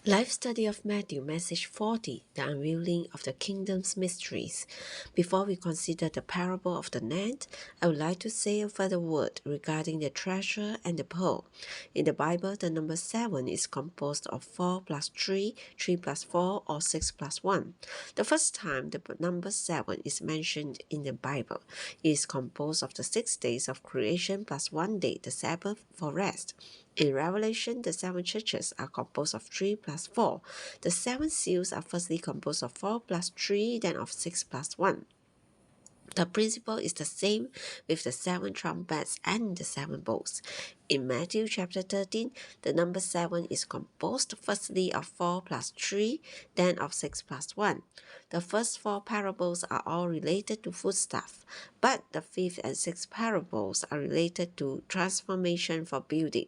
Life Study of Matthew, Message 40, The Unveiling of the Kingdom's Mysteries. Before we consider the parable of the net, I would like to say a further word regarding the treasure and the pearl. In the Bible, the number 7 is composed of 4 plus 3, 3 plus 4, or 6 plus 1. The first time the number 7 is mentioned in the Bible, it is composed of the 6 days of creation plus 1 day, the Sabbath, for rest. In Revelation, the 7 churches are composed of 3 plus 4. The 7 seals are firstly composed of 4 plus 3, then of 6 plus 1. The principle is the same with the 7 trumpets and the 7 bowls. In Matthew chapter 13, the number 7 is composed firstly of 4 plus 3, then of 6 plus 1. The first 4 parables are all related to foodstuff, but the 5th and 6th parables are related to transformation for building.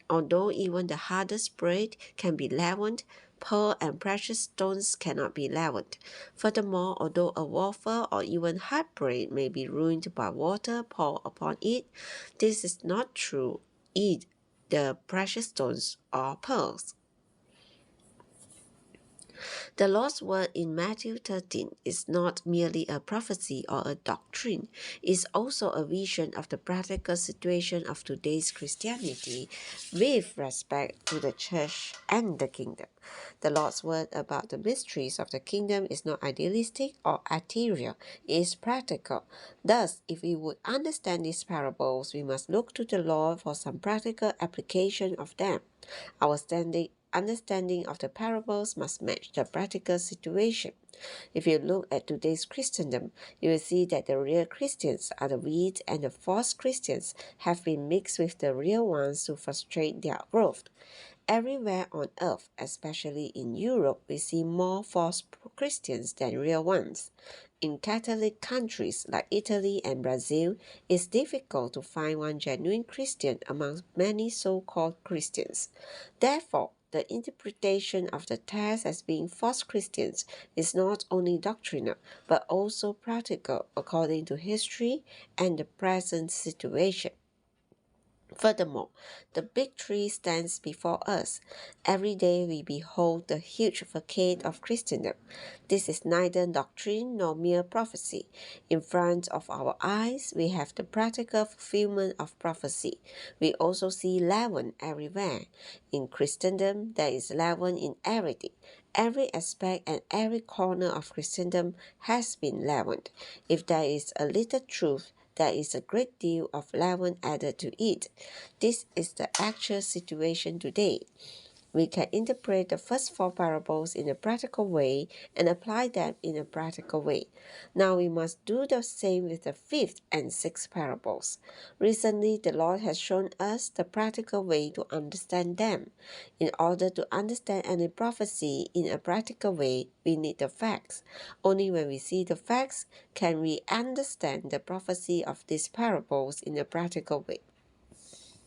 Although even the hardest bread can be leavened, pearl and precious stones cannot be leavened. Furthermore, although a wafer or even hard bread may be ruined by water poured upon it, this is not true either the precious stones or pearls. The Lord's word in Matthew 13 is not merely a prophecy or a doctrine, it is also a vision of the practical situation of today's Christianity with respect to the church and the kingdom. The Lord's word about the mysteries of the kingdom is not idealistic or ethereal, it is practical. Thus, if we would understand these parables, we must look to the Lord for some practical application of them. Our understanding of the parables must match the practical situation. If you look at today's Christendom, you will see that the real Christians are the weeds and the false Christians have been mixed with the real ones to frustrate their growth. Everywhere on earth, especially in Europe, we see more false Christians than real ones. In Catholic countries like Italy and Brazil, it's difficult to find one genuine Christian among many so-called Christians. Therefore, the interpretation of the text as being false Christians is not only doctrinal, but also practical according to history and the present situation. Furthermore, the big tree stands before us. Every day we behold the huge facade of Christendom. This is neither doctrine nor mere prophecy. In front of our eyes, we have the practical fulfillment of prophecy. We also see leaven everywhere. In Christendom, there is leaven in everything. Every aspect and every corner of Christendom has been leavened. If there is a little truth, there is a great deal of leaven added to it. This is the actual situation today. We can interpret the first 4 parables in a practical way and apply them in a practical way. Now we must do the same with the 5th and 6th parables. Recently, the Lord has shown us the practical way to understand them. In order to understand any prophecy in a practical way, we need the facts. Only when we see the facts can we understand the prophecy of these parables in a practical way.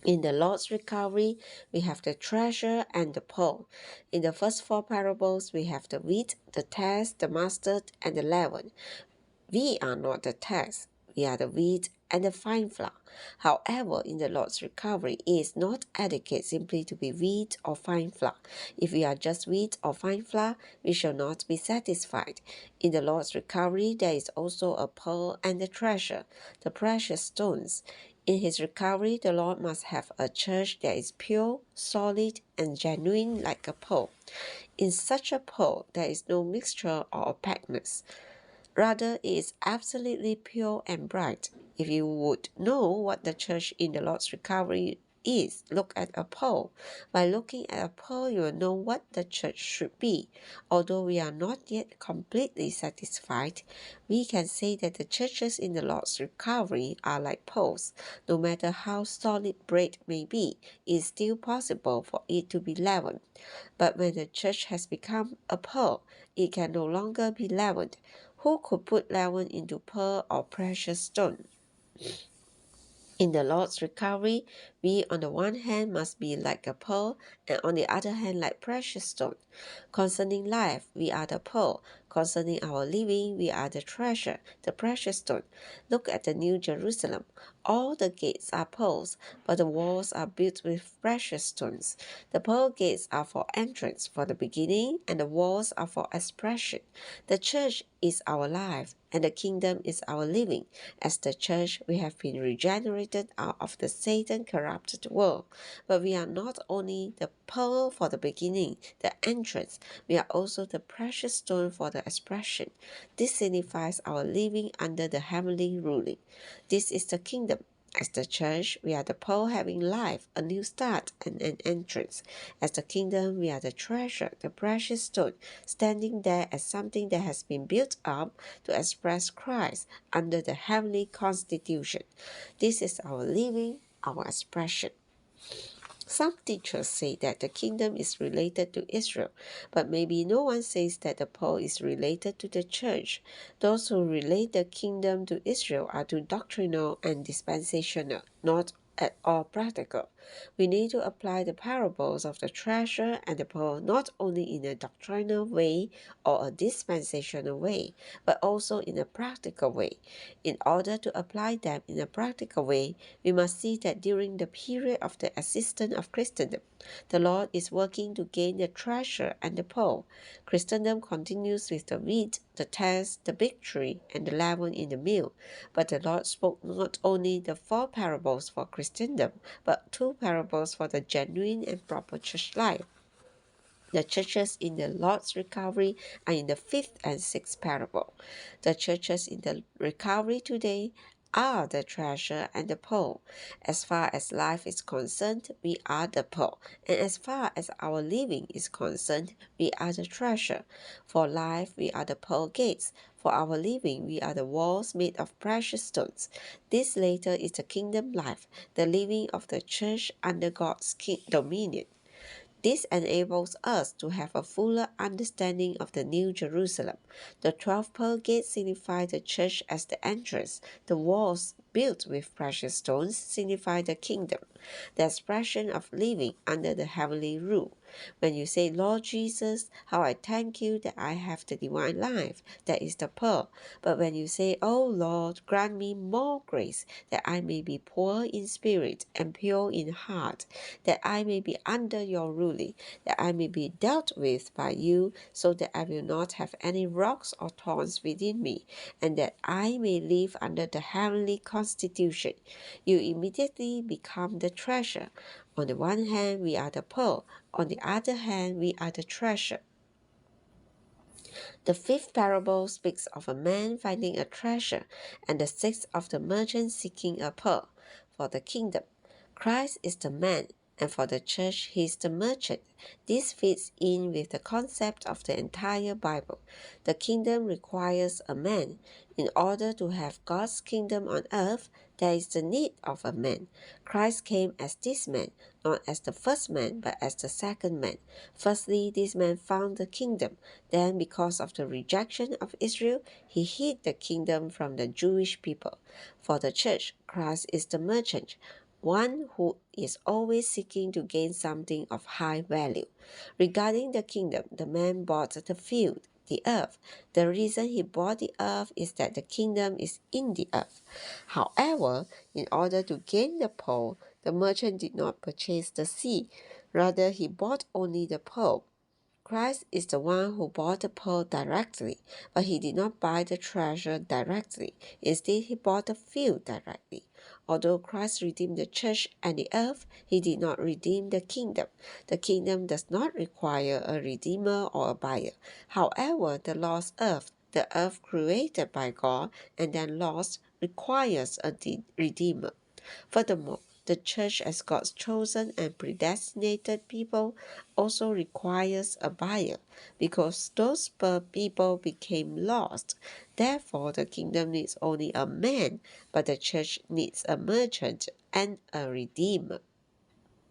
In the Lord's recovery, we have the treasure and the pearl. In the first 4 parables, we have the wheat, the tares, the mustard, and the leaven. We are not the tares. We are the wheat and the fine flour. However, in the Lord's recovery, it is not adequate simply to be wheat or fine flour. If we are just wheat or fine flour, we shall not be satisfied. In the Lord's recovery, there is also a pearl and a treasure, the precious stones. In his recovery, the Lord must have a church that is pure, solid, and genuine like a pearl. In such a pearl, there is no mixture or opaqueness. Rather, it is absolutely pure and bright. If you would know what the church in the Lord's recovery is, look at a pearl. By looking at a pearl, you will know what the church should be. Although we are not yet completely satisfied, we can say that the churches in the Lord's recovery are like pearls. No matter how solid bread may be, it is still possible for it to be leavened. But when the church has become a pearl, it can no longer be leavened. Who could put leaven into pearl or precious stone? In the Lord's recovery, we on the one hand must be like a pearl, and on the other hand like precious stone. Concerning life, we are the pearl. Concerning our living, we are the treasure, the precious stone. Look at the New Jerusalem. All the gates are pearls, but the walls are built with precious stones. The pearl gates are for entrance, for the beginning, and the walls are for expression. The church is our life, and the kingdom is our living. As the church, we have been regenerated out of the Satan-corrupted world. But we are not only the pearl for the beginning, the entrance, we are also the precious stone for the expression. This signifies our living under the heavenly ruling. This is the kingdom. As the church, we are the pearl having life, a new start, and an entrance. As the kingdom, we are the treasure, the precious stone, standing there as something that has been built up to express Christ under the heavenly constitution. This is our living, our expression. Some teachers say that the kingdom is related to Israel, but maybe no one says that the pearl is related to the church. Those who relate the kingdom to Israel are too doctrinal and dispensational, not at all practical. We need to apply the parables of the treasure and the pearl not only in a doctrinal way or a dispensational way, but also in a practical way. In order to apply them in a practical way, we must see that during the period of the existence of Christendom, the Lord is working to gain the treasure and the pearl. Christendom continues with the wheat, the tares, the victory, and the leaven in the mill. But the Lord spoke not only the 4 parables for Christendom, but 2 parables for the genuine and proper church life. The churches in the Lord's recovery are in the 5th and 6th parable. The churches in the recovery today are the treasure and the pearl. As far as life is concerned, we are the pearl, and as far as our living is concerned, we are the treasure. For life, we are the pearl gates. For our living, we are the walls made of precious stones. This later is the kingdom life, the living of the church under God's dominion. This enables us to have a fuller understanding of the New Jerusalem. The 12 pearl gates signify the church as the entrance. The walls built with precious stones signify the kingdom, the expression of living under the heavenly rule. When you say, Lord Jesus, how I thank you that I have the divine life, that is the pearl. But when you say, Oh Lord, grant me more grace, that I may be poor in spirit and pure in heart, that I may be under your ruling, that I may be dealt with by you, so that I will not have any rocks or thorns within me, and that I may live under the heavenly constitution. You immediately become the treasure. On the one hand, we are the pearl. On the other hand, we are the treasure. The 5th parable speaks of a man finding a treasure, and the 6th of the merchant seeking a pearl. For the kingdom, Christ is the man, and for the church, he is the merchant. This fits in with the concept of the entire Bible. The kingdom requires a man. In order to have God's kingdom on earth, there is the need of a man. Christ came as this man, not as the first man, but as the second man. Firstly, this man found the kingdom. Then, because of the rejection of Israel, he hid the kingdom from the Jewish people. For the church, Christ is the merchant, one who is always seeking to gain something of high value. Regarding the kingdom, the man bought the field, the earth. The reason he bought the earth is that the kingdom is in the earth. However, in order to gain the pearl, the merchant did not purchase the sea. Rather, he bought only the pearl. Christ is the one who bought the pearl directly, but he did not buy the treasure directly. Instead, he bought the field directly. Although Christ redeemed the church and the earth, he did not redeem the kingdom. The kingdom does not require a redeemer or a buyer. However, the lost earth, the earth created by God and then lost, requires a redeemer. Furthermore, the church as God's chosen and predestinated people also requires a buyer, because those people became lost. Therefore, the kingdom needs only a man, but the church needs a merchant and a redeemer.